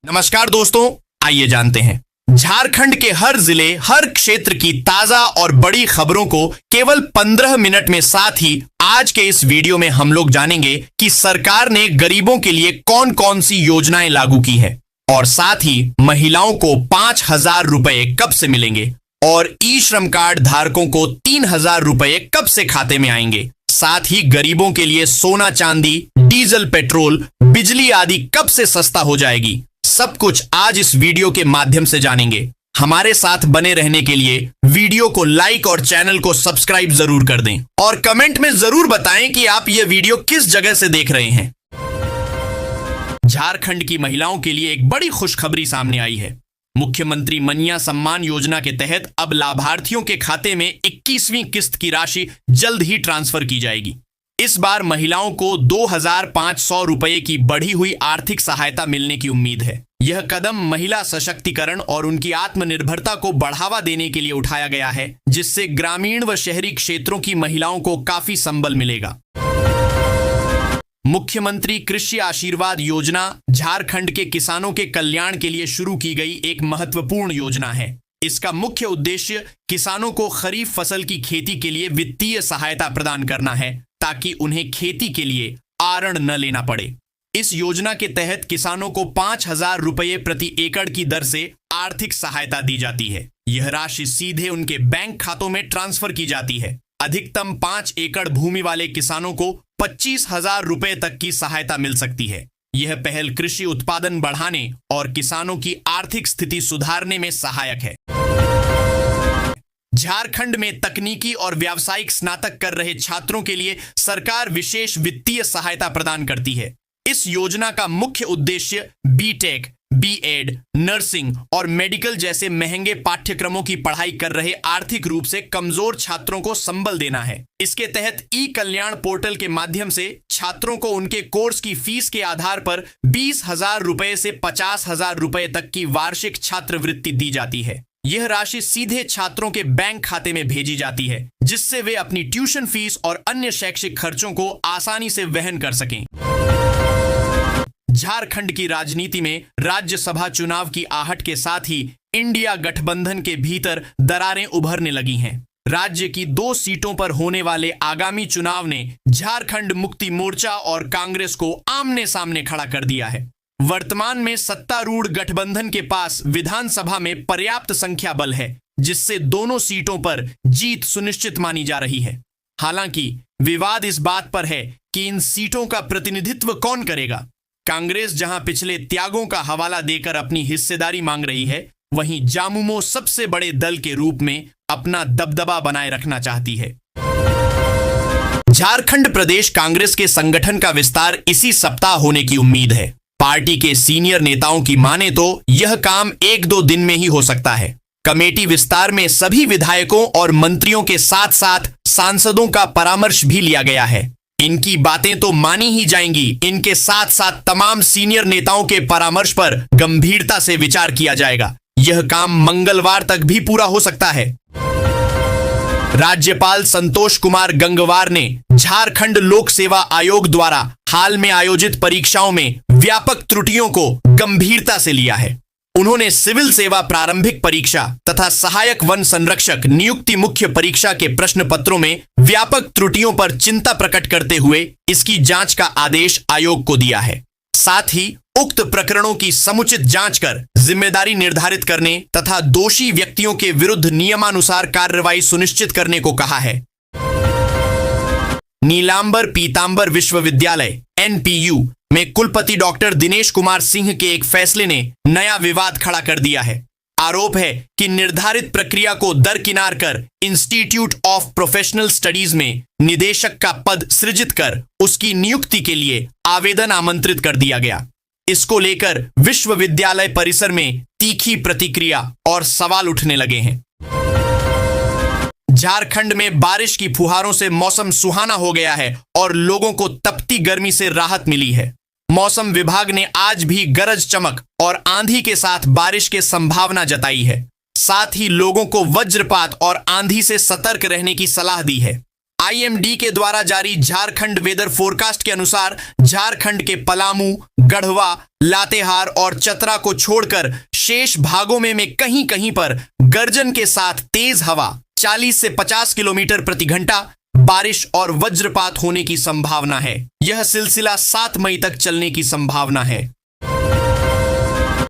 नमस्कार दोस्तों, आइए जानते हैं झारखंड के हर जिले, हर क्षेत्र की ताजा और बड़ी खबरों को केवल 15 मिनट में। साथ ही आज के इस वीडियो में हम लोग जानेंगे कि सरकार ने गरीबों के लिए कौन कौन सी योजनाएं लागू की है और साथ ही महिलाओं को 5,000 रुपए कब से मिलेंगे और ई श्रम कार्ड धारकों को 3,000 रुपए कब से खाते में आएंगे। साथ ही गरीबों के लिए सोना चांदी, डीजल, पेट्रोल, बिजली आदि कब से सस्ता हो जाएगी। सब कुछ आज इस वीडियो के माध्यम से जानेंगे। हमारे साथ बने रहने के लिए वीडियो को लाइक और चैनल को सब्सक्राइब जरूर कर दें और कमेंट में जरूर बताएं कि आप यह वीडियो किस जगह से देख रहे हैं। झारखंड की महिलाओं के लिए एक बड़ी खुशखबरी सामने आई है। मुख्यमंत्री मनिया सम्मान योजना के तहत अब लाभार्थियों के खाते में 21वीं किस्त की राशि जल्द ही ट्रांसफर की जाएगी। इस बार महिलाओं को 2,500 रुपए की बढ़ी हुई आर्थिक सहायता मिलने की उम्मीद है। यह कदम महिला सशक्तिकरण और उनकी आत्मनिर्भरता को बढ़ावा देने के लिए उठाया गया है, जिससे ग्रामीण व शहरी क्षेत्रों की महिलाओं को काफी संबल मिलेगा। मुख्यमंत्री कृषि आशीर्वाद योजना झारखंड के किसानों के कल्याण के लिए शुरू की गई एक महत्वपूर्ण योजना है। इसका मुख्य उद्देश्य किसानों को खरीफ फसल की खेती के लिए वित्तीय सहायता प्रदान करना है, ताकि उन्हें खेती के लिए आरण न लेना पड़े। इस योजना के तहत किसानों को 5,000 रुपये प्रति एकड़ की दर से आर्थिक सहायता दी जाती है। यह राशि सीधे उनके बैंक खातों में ट्रांसफर की जाती है। अधिकतम 5 एकड़ भूमि वाले किसानों को 25,000 रुपये तक की सहायता मिल सकती है। यह पहल कृषि उत्पादन बढ़ाने और किसानों की आर्थिक स्थिति सुधारने में सहायक है। झारखंड में तकनीकी और व्यावसायिक स्नातक कर रहे छात्रों के लिए सरकार विशेष वित्तीय सहायता प्रदान करती है। इस योजना का मुख्य उद्देश्य बीटेक, बीएड, नर्सिंग और मेडिकल जैसे महंगे पाठ्यक्रमों की पढ़ाई कर रहे आर्थिक रूप से कमजोर छात्रों को संबल देना है। इसके तहत ई कल्याण पोर्टल के माध्यम से छात्रों को उनके कोर्स की फीस के आधार पर 20,000 रुपए से 50,000 रुपए तक की वार्षिक छात्रवृत्ति दी जाती है। यह राशि सीधे छात्रों के बैंक खाते में भेजी जाती है, जिससे वे अपनी ट्यूशन फीस और अन्य शैक्षिक खर्चों को आसानी से वहन कर सकें। झारखंड की राजनीति में राज्यसभा चुनाव की आहट के साथ ही इंडिया गठबंधन के भीतर दरारें उभरने लगी हैं। राज्य की 2 सीटों पर होने वाले आगामी चुनाव ने झारखंड मुक्ति मोर्चा और कांग्रेस को आमने सामने खड़ा कर दिया है। वर्तमान में सत्तारूढ़ गठबंधन के पास विधानसभा में पर्याप्त संख्या बल है, जिससे दोनों सीटों पर जीत सुनिश्चित मानी जा रही है। हालांकि विवाद इस बात पर है कि इन सीटों का प्रतिनिधित्व कौन करेगा। कांग्रेस जहां पिछले त्यागों का हवाला देकर अपनी हिस्सेदारी मांग रही है, वहीं जामुमो सबसे बड़े दल के रूप में अपना दबदबा बनाए रखना चाहती है। झारखंड प्रदेश कांग्रेस के संगठन का विस्तार इसी सप्ताह होने की उम्मीद है। पार्टी के सीनियर नेताओं की माने तो यह काम 1-2 दिन में ही हो सकता है। कमेटी विस्तार में सभी विधायकों और मंत्रियों के साथ साथ सांसदों का परामर्श भी लिया गया है। इनकी बातें तो मानी ही जाएंगी, इनके साथ साथ तमाम सीनियर नेताओं के परामर्श पर गंभीरता से विचार किया जाएगा। यह काम मंगलवार तक भी पूरा हो सकता है। राज्यपाल संतोष कुमार गंगवार ने झारखंड लोक सेवा आयोग द्वारा हाल में आयोजित परीक्षाओं में व्यापक त्रुटियों को गंभीरता से लिया है। उन्होंने सिविल सेवा प्रारंभिक परीक्षा तथा सहायक वन संरक्षक नियुक्ति मुख्य परीक्षा के प्रश्न पत्रों में व्यापक त्रुटियों पर चिंता प्रकट करते हुए इसकी जांच का आदेश आयोग को दिया है। साथ ही उक्त प्रकरणों की समुचित जांच कर जिम्मेदारी निर्धारित करने तथा दोषी व्यक्तियों के विरुद्ध नियमानुसार कार्रवाई सुनिश्चित करने को कहा है। नीलांबर पीतांबर विश्वविद्यालय NPU में कुलपति डॉक्टर दिनेश कुमार सिंह के एक फैसले ने नया विवाद खड़ा कर दिया है। आरोप है कि निर्धारित प्रक्रिया को दरकिनार कर इंस्टीट्यूट ऑफ प्रोफेशनल स्टडीज में निदेशक का पद सृजित कर उसकी नियुक्ति के लिए आवेदन आमंत्रित कर दिया गया। इसको लेकर विश्वविद्यालय परिसर में तीखी प्रतिक्रिया और सवाल उठने लगे हैं। झारखंड में बारिश की फुहारों से मौसम सुहाना हो गया है और लोगों को तपती गर्मी से राहत मिली है। मौसम विभाग ने आज भी गरज चमक और आंधी के साथ बारिश की संभावना जताई है। साथ ही लोगों को वज्रपात और आंधी से सतर्क रहने की सलाह दी है। IMD के द्वारा जारी झारखंड वेदर फोरकास्ट के अनुसार झारखंड के पलामू, गढ़वा, लातेहार और चतरा को छोड़कर शेष भागों में कहीं कहीं पर गर्जन के साथ तेज हवा 40 से 50 किलोमीटर प्रति घंटा बारिश और वज्रपात होने की संभावना है। यह सिलसिला 7 मई तक चलने की संभावना है।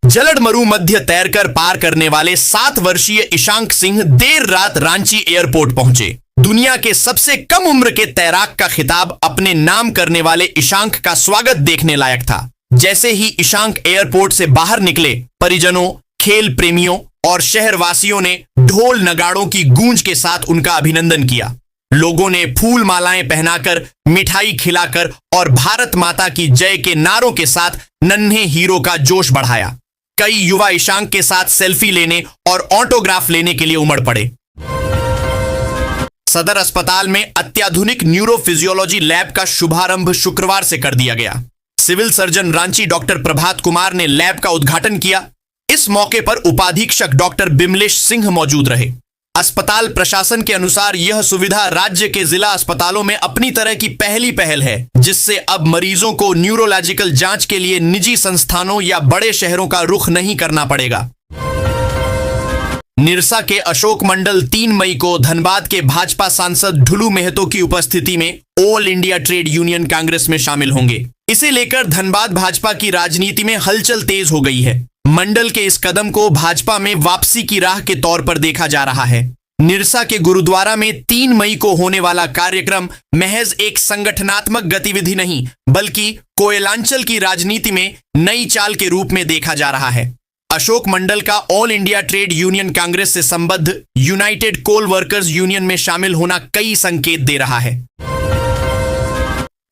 जलड मरु मध्य तैरकर पार करने वाले 7 वर्षीय ईशांक सिंह देर रात रांची एयरपोर्ट पहुंचे। दुनिया के सबसे कम उम्र के तैराक का खिताब अपने नाम करने वाले ईशांक का स्वागत देखने लायक था। जैसे ही ईशांक एयरपोर्ट से बाहर निकले, परिजनों, खेल प्रेमियों और शहरवासियों ने ढोल नगाड़ों की गूंज के साथ उनका अभिनंदन किया। लोगों ने फूल मालाएं पहनाकर, मिठाई खिलाकर और भारत माता की जय के नारों के साथ नन्हे हीरो का जोश बढ़ाया। कई युवा ईशांक के साथ सेल्फी लेने और ऑटोग्राफ लेने के लिए उमड़ पड़े। सदर अस्पताल में अत्याधुनिक न्यूरोफिजियोलॉजी लैब का शुभारंभ शुक्रवार से कर दिया गया। Civil surgeon Ranchi doctor Prabhat Kumar ने लैब का उद्घाटन किया। इस मौके पर उपाधीक्षक डॉक्टर बिमलेश सिंह मौजूद रहे। अस्पताल प्रशासन के अनुसार यह सुविधा राज्य के जिला अस्पतालों में अपनी तरह की पहली पहल है, जिससे अब मरीजों को न्यूरोलॉजिकल जांच के लिए निजी संस्थानों या बड़े शहरों का रुख नहीं करना पड़ेगा। निरसा के अशोक मंडल 3 मई को धनबाद के भाजपा सांसद ढुलू मेहतो की उपस्थिति में all India trade union Congress में शामिल होंगे। इसे लेकर धनबाद भाजपा की राजनीति में हलचल तेज हो गई है। मंडल के इस कदम को भाजपा में वापसी की राह के तौर पर देखा जा रहा है। निरसा के गुरुद्वारा में 3 मई को होने वाला कार्यक्रम महज एक संगठनात्मक गतिविधि नहीं, बल्कि कोयलांचल की राजनीति में नई चाल के रूप में देखा जा रहा है। अशोक मंडल का all India trade union Congress से संबद्ध यूनाइटेड कोल वर्कर्स यूनियन में शामिल होना कई संकेत दे रहा है।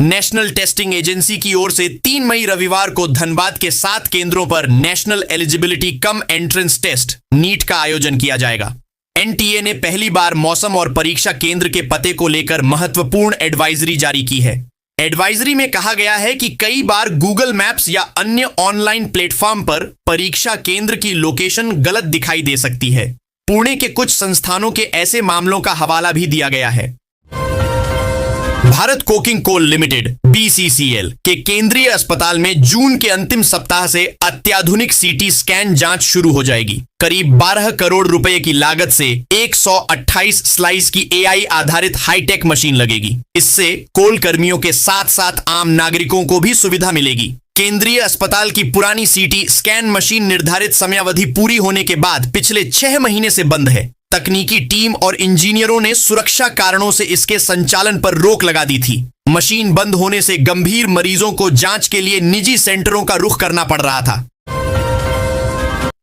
नेशनल टेस्टिंग एजेंसी की ओर से 3 मई रविवार को धनबाद के 7 केंद्रों पर national eligibility cum entrance test NEET का आयोजन किया जाएगा। NTA ने पहली बार मौसम और परीक्षा केंद्र के पते को लेकर महत्वपूर्ण एडवाइजरी जारी की है। एडवाइजरी में कहा गया है कि कई बार गूगल मैप्स या अन्य ऑनलाइन प्लेटफॉर्म पर परीक्षा केंद्र की लोकेशन गलत दिखाई दे सकती है। पुणे के कुछ संस्थानों के ऐसे मामलों का हवाला भी दिया गया है। Bharat coking coal limited BCCL के केंद्रीय अस्पताल में जून के अंतिम सप्ताह से अत्याधुनिक CT स्कैन जांच शुरू हो जाएगी। करीब 12 करोड़ रुपए की लागत से 128 स्लाइस की AI आधारित हाईटेक मशीन लगेगी। इससे कोल कर्मियों के साथ साथ आम नागरिकों को भी सुविधा मिलेगी। केंद्रीय अस्पताल की पुरानी CT स्कैन मशीन निर्धारित समयावधि पूरी होने के बाद पिछले 6 महीने से बंद है। तकनीकी टीम और इंजीनियरों ने सुरक्षा कारणों से इसके संचालन पर रोक लगा दी थी। मशीन बंद होने से गंभीर मरीजों को जांच के लिए निजी सेंटरों का रुख करना पड़ रहा था।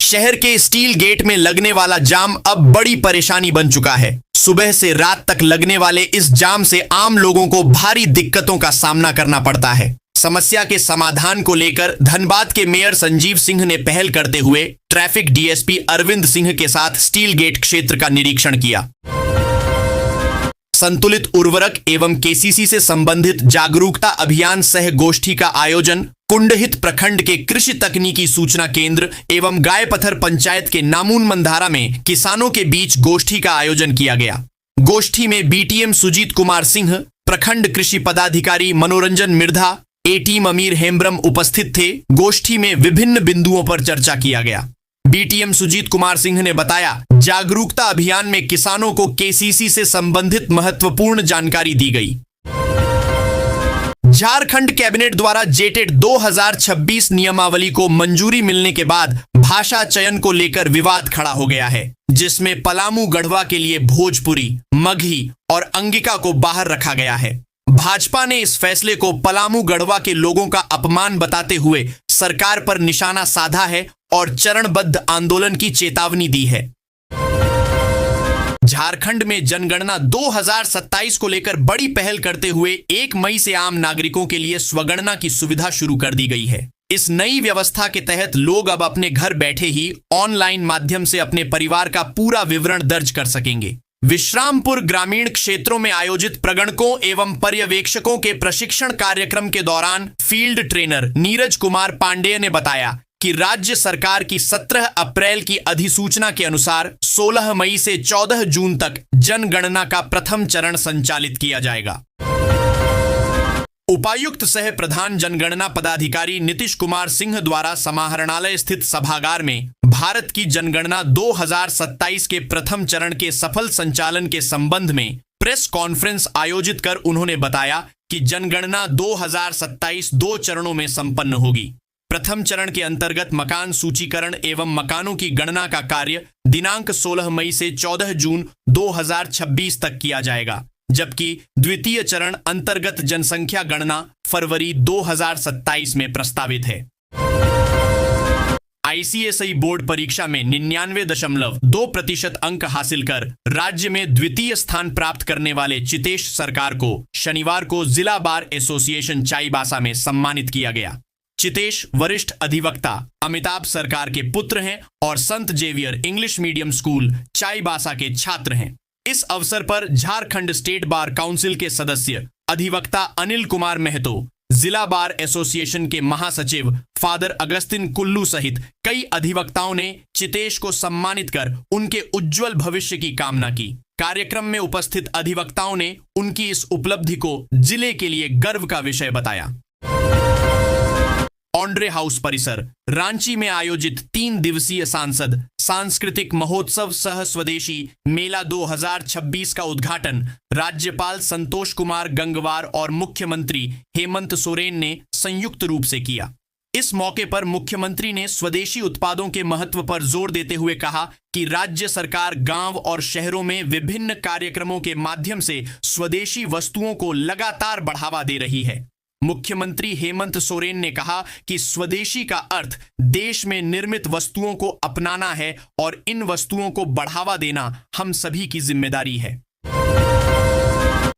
शहर के स्टील गेट में लगने वाला जाम अब बड़ी परेशानी बन चुका है। सुबह से रात तक लगने वाले इस जाम से आम लोगों को भारी दिक्कतों का सामना करना पड़ता है। समस्या के समाधान को लेकर धनबाद के मेयर संजीव सिंह ने पहल करते हुए ट्रैफिक DSP अरविंद सिंह के साथ स्टील गेट क्षेत्र का निरीक्षण किया। संतुलित उर्वरक एवं KCC से संबंधित जागरूकता अभियान सह गोष्ठी का आयोजन कुंडहित प्रखंड के कृषि तकनीकी सूचना केंद्र एवं गायपत्थर पंचायत के नामून मंधारा में किसानों के बीच गोष्ठी का आयोजन किया गया। गोष्ठी में BTM सुजीत कुमार सिंह, प्रखंड कृषि पदाधिकारी मनोरंजन मिर्धा, ATM अमीर हेम्ब्रम उपस्थित थे। गोष्ठी में विभिन्न बिंदुओं पर चर्चा किया गया। BTM सुजीत कुमार सिंह ने बताया, जागरूकता अभियान में किसानों को KCC से संबंधित महत्वपूर्ण जानकारी दी गई। झारखंड कैबिनेट द्वारा जेटेट 2026 नियमावली को मंजूरी मिलने के बाद भाषा चयन को लेकर विवाद खड़ा हो गया है, जिसमें पलामू गढ़वा के लिए भोजपुरी, मगही और अंगिका को बाहर रखा गया है। भाजपा ने इस फैसले को पलामू गढ़वा के लोगों का अपमान बताते हुए सरकार पर निशाना साधा है और चरणबद्ध आंदोलन की चेतावनी दी है। झारखंड में जनगणना 2027 को लेकर बड़ी पहल करते हुए 1 मई से आम नागरिकों के लिए स्वगणना की सुविधा शुरू कर दी गई है। इस नई व्यवस्था के तहत लोग अब अपने घर बैठे ही ऑनलाइन माध्यम से अपने परिवार का पूरा विवरण दर्ज कर सकेंगे। विश्रामपुर ग्रामीण क्षेत्रों में आयोजित प्रगणकों एवं पर्यवेक्षकों के प्रशिक्षण कार्यक्रम के दौरान फील्ड ट्रेनर नीरज कुमार पांडेय ने बताया कि राज्य सरकार की 17 अप्रैल की अधिसूचना के अनुसार 16 मई से 14 जून तक जनगणना का प्रथम चरण संचालित किया जाएगा। उपायुक्त सह प्रधान जनगणना पदाधिकारी नीतीश कुमार सिंह द्वारा समाहरणालय स्थित सभागार में भारत की जनगणना 2027 के प्रथम चरण के सफल संचालन के संबंध में प्रेस कॉन्फ्रेंस आयोजित कर उन्होंने बताया कि जनगणना 2027 2 चरणों में संपन्न होगी। प्रथम चरण के अंतर्गत मकान सूचीकरण एवं मकानों की गणना का कार्य दिनांक 16 मई से 14 जून 2026 तक किया जाएगा, जबकि द्वितीय चरण अंतर्गत जनसंख्या गणना फरवरी 2027 में प्रस्तावित है। आईसीएसई बोर्ड परीक्षा में 99.2% अंक हासिल कर राज्य में द्वितीय स्थान प्राप्त करने वाले चितेश सरकार को शनिवार को जिला बार एसोसिएशन चाईबासा में सम्मानित किया गया। चितेश वरिष्ठ अधिवक्ता अमिताभ सरकार के पुत्र हैं और Sant Xavier English medium school Chaibasa के छात्र हैं। इस अवसर पर झारखंड स्टेट बार काउंसिल के सदस्य अधिवक्ता अनिल कुमार महतो, जिला बार एसोसिएशन के महासचिव फादर अगस्तिन कुल्लू सहित कई अधिवक्ताओं ने चितेश को सम्मानित कर उनके उज्जवल भविष्य की कामना की। कार्यक्रम में उपस्थित अधिवक्ताओं ने उनकी इस उपलब्धि को जिले के लिए गर्व का विषय बताया। ऑन्ड्रे हाउस परिसर रांची में आयोजित 3 दिवसीय सांसद सांस्कृतिक महोत्सव सह स्वदेशी मेला 2026 का उद्घाटन राज्यपाल संतोष कुमार गंगवार और मुख्यमंत्री हेमंत सोरेन ने संयुक्त रूप से किया। इस मौके पर मुख्यमंत्री ने स्वदेशी उत्पादों के महत्व पर जोर देते हुए कहा कि राज्य सरकार गांव और शहरों में विभिन्न कार्यक्रमों के माध्यम से स्वदेशी वस्तुओं को लगातार बढ़ावा दे रही है। मुख्यमंत्री हेमंत सोरेन ने कहा कि स्वदेशी का अर्थ देश में निर्मित वस्तुओं को अपनाना है और इन वस्तुओं को बढ़ावा देना हम सभी की जिम्मेदारी है।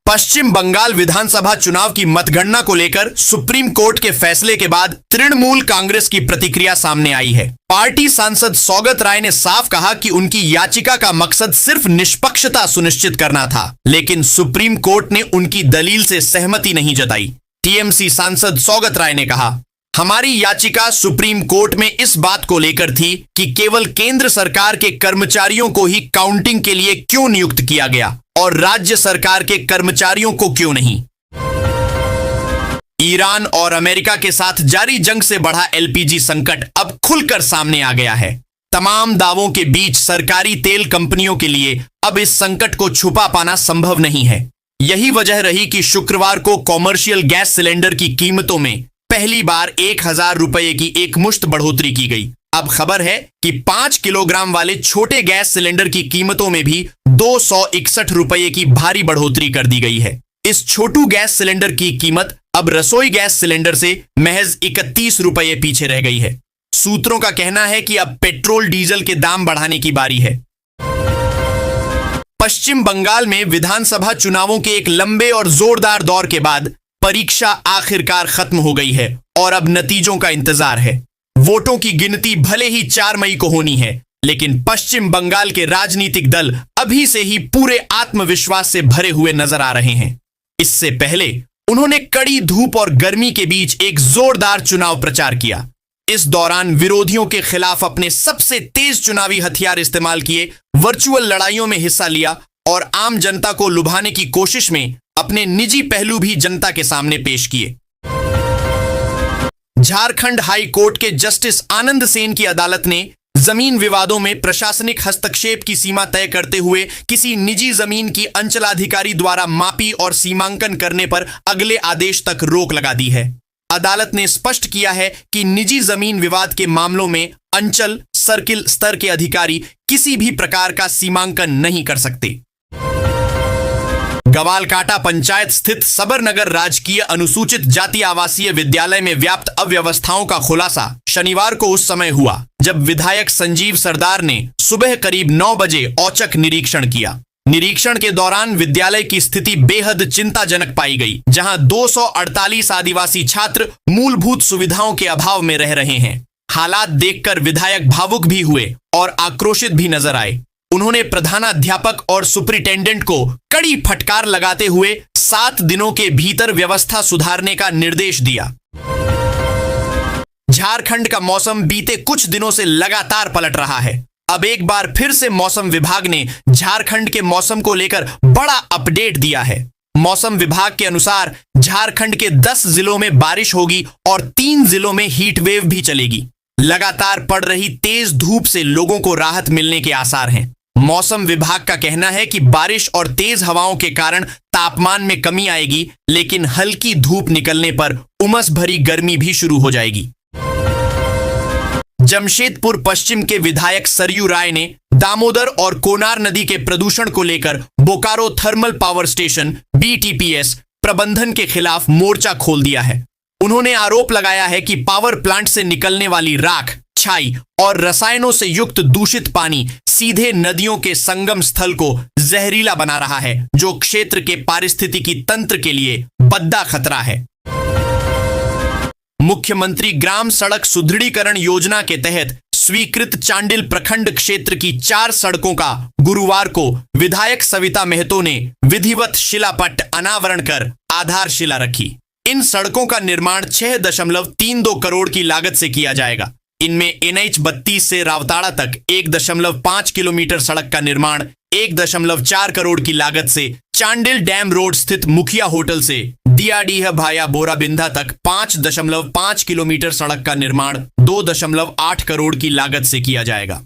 पश्चिम बंगाल विधानसभा चुनाव की मतगणना को लेकर सुप्रीम कोर्ट के फैसले के बाद तृणमूल कांग्रेस की प्रतिक्रिया सामने आई है। पार्टी सांसद सौगत राय ने साफ कहा कि उनकी याचिका का मकसद सिर्फ निष्पक्षता सुनिश्चित करना था, लेकिन सुप्रीम कोर्ट ने उनकी दलील से सहमति नहीं जताई। टीएमसी सांसद सौगत राय ने कहा, हमारी याचिका सुप्रीम कोर्ट में इस बात को लेकर थी कि केवल केंद्र सरकार के कर्मचारियों को ही काउंटिंग के लिए क्यों नियुक्त किया गया और राज्य सरकार के कर्मचारियों को क्यों नहीं। ईरान और अमेरिका के साथ जारी जंग से बढ़ा एलपीजी संकट अब खुलकर सामने आ गया है। तमाम दावों के बीच सरकारी तेल कंपनियों के लिए अब इस संकट को छुपा पाना संभव नहीं है। यही वजह रही कि शुक्रवार को कॉमर्शियल गैस सिलेंडर की कीमतों में पहली बार 1000 रुपए की एक मुश्त बढ़ोतरी की गई। अब खबर है कि 5 किलोग्राम वाले छोटे गैस सिलेंडर की कीमतों में भी 261 रुपए की भारी बढ़ोतरी कर दी गई है। इस छोटू गैस सिलेंडर की कीमत अब रसोई गैस सिलेंडर से महज 31 रुपए पीछे रह गई है। सूत्रों का कहना है कि अब पेट्रोल डीजल के दाम बढ़ाने की बारी है। पश्चिम बंगाल में विधानसभा चुनावों के एक लंबे और जोरदार दौर के बाद परीक्षा आखिरकार खत्म हो गई है और अब नतीजों का इंतजार है। वोटों की गिनती भले ही 4 मई को होनी है, लेकिन पश्चिम बंगाल के राजनीतिक दल अभी से ही पूरे आत्मविश्वास से भरे हुए नजर आ रहे हैं। इससे पहले उन्होंने कड़ी धूप और गर्मी के बीच एक जोरदार चुनाव प्रचार किया। इस दौरान विरोधियों के खिलाफ अपने सबसे तेज चुनावी हथियार इस्तेमाल किए, वर्चुअल लड़ाइयों में हिस्सा लिया और आम जनता को लुभाने की कोशिश में अपने निजी पहलू भी जनता के सामने पेश किए। झारखंड हाई कोर्ट के जस्टिस आनंद सेन की अदालत ने जमीन विवादों में प्रशासनिक हस्तक्षेप की सीमा तय करते हुए किसी निजी जमीन की अंचलाधिकारी द्वारा मापी और सीमांकन करने पर अगले आदेश तक रोक लगा दी है। अदालत ने स्पष्ट किया है कि निजी जमीन विवाद के मामलों में अंचल सर्किल स्तर के अधिकारी किसी भी प्रकार का सीमांकन नहीं कर सकते। गवालकाटा पंचायत स्थित सबरनगर राजकीय अनुसूचित जाति आवासीय विद्यालय में व्याप्त अव्यवस्थाओं का खुलासा शनिवार को उस समय हुआ जब विधायक संजीव सरदार ने सुबह करीब 9 बजे औचक निरीक्षण किया। निरीक्षण के दौरान विद्यालय की स्थिति बेहद चिंताजनक पाई गई, जहां 248 आदिवासी छात्र मूलभूत सुविधाओं के अभाव में रह रहे हैं। हालात देखकर विधायक भावुक भी हुए और आक्रोशित भी नजर आए। उन्होंने प्रधानाध्यापक और सुपरिटेंडेंट को कड़ी फटकार लगाते हुए 7 दिनों के भीतर व्यवस्था सुधारने का निर्देश दिया। झारखंड का मौसम बीते कुछ दिनों से लगातार पलट रहा है। अब एक बार फिर से मौसम विभाग ने झारखंड के मौसम को लेकर बड़ा अपडेट दिया है। मौसम विभाग के अनुसार झारखंड के 10 जिलों में बारिश होगी और 3 जिलों में हीट वेव भी चलेगी। लगातार पड़ रही तेज धूप से लोगों को राहत मिलने के आसार हैं। मौसम विभाग का कहना है कि बारिश और तेज हवाओं के कारण तापमान में कमी आएगी, लेकिन हल्की धूप निकलने पर उमस भरी गर्मी भी शुरू हो जाएगी। जमशेदपुर पश्चिम के विधायक सरयू राय ने दामोदर और कोनार नदी के प्रदूषण को लेकर Bokaro thermal power station BTPS प्रबंधन के खिलाफ मोर्चा खोल दिया है। उन्होंने आरोप लगाया है कि पावर प्लांट से निकलने वाली राख, छाई और रसायनों से युक्त दूषित पानी सीधे नदियों के संगम स्थल को जहरीला बना रहा है, जो क्षेत्र के पारिस्थितिकी तंत्र के लिए बद्दा खतरा है। मुख्यमंत्री ग्राम सड़क सुदृढ़ीकरण योजना के तहत स्वीकृत चांडिल प्रखंड क्षेत्र की 4 सड़कों का गुरुवार को विधायक सविता महतो ने विधिवत शिलापट्ट अनावरण कर आधारशिला रखी। इन सड़कों का निर्माण 6.32 करोड़ की लागत से किया जाएगा। इनमें NH 32 से रावताड़ा तक 1.5 किलोमीटर सड़क का निर्माण 1.4 करोड़ की लागत से चांडिल डैम रोड स्थित मुखिया होटल से दियाडीह भाया बोराबिंधा तक 5.5 किलोमीटर सड़क का निर्माण 2.8 करोड़ की लागत से किया जाएगा।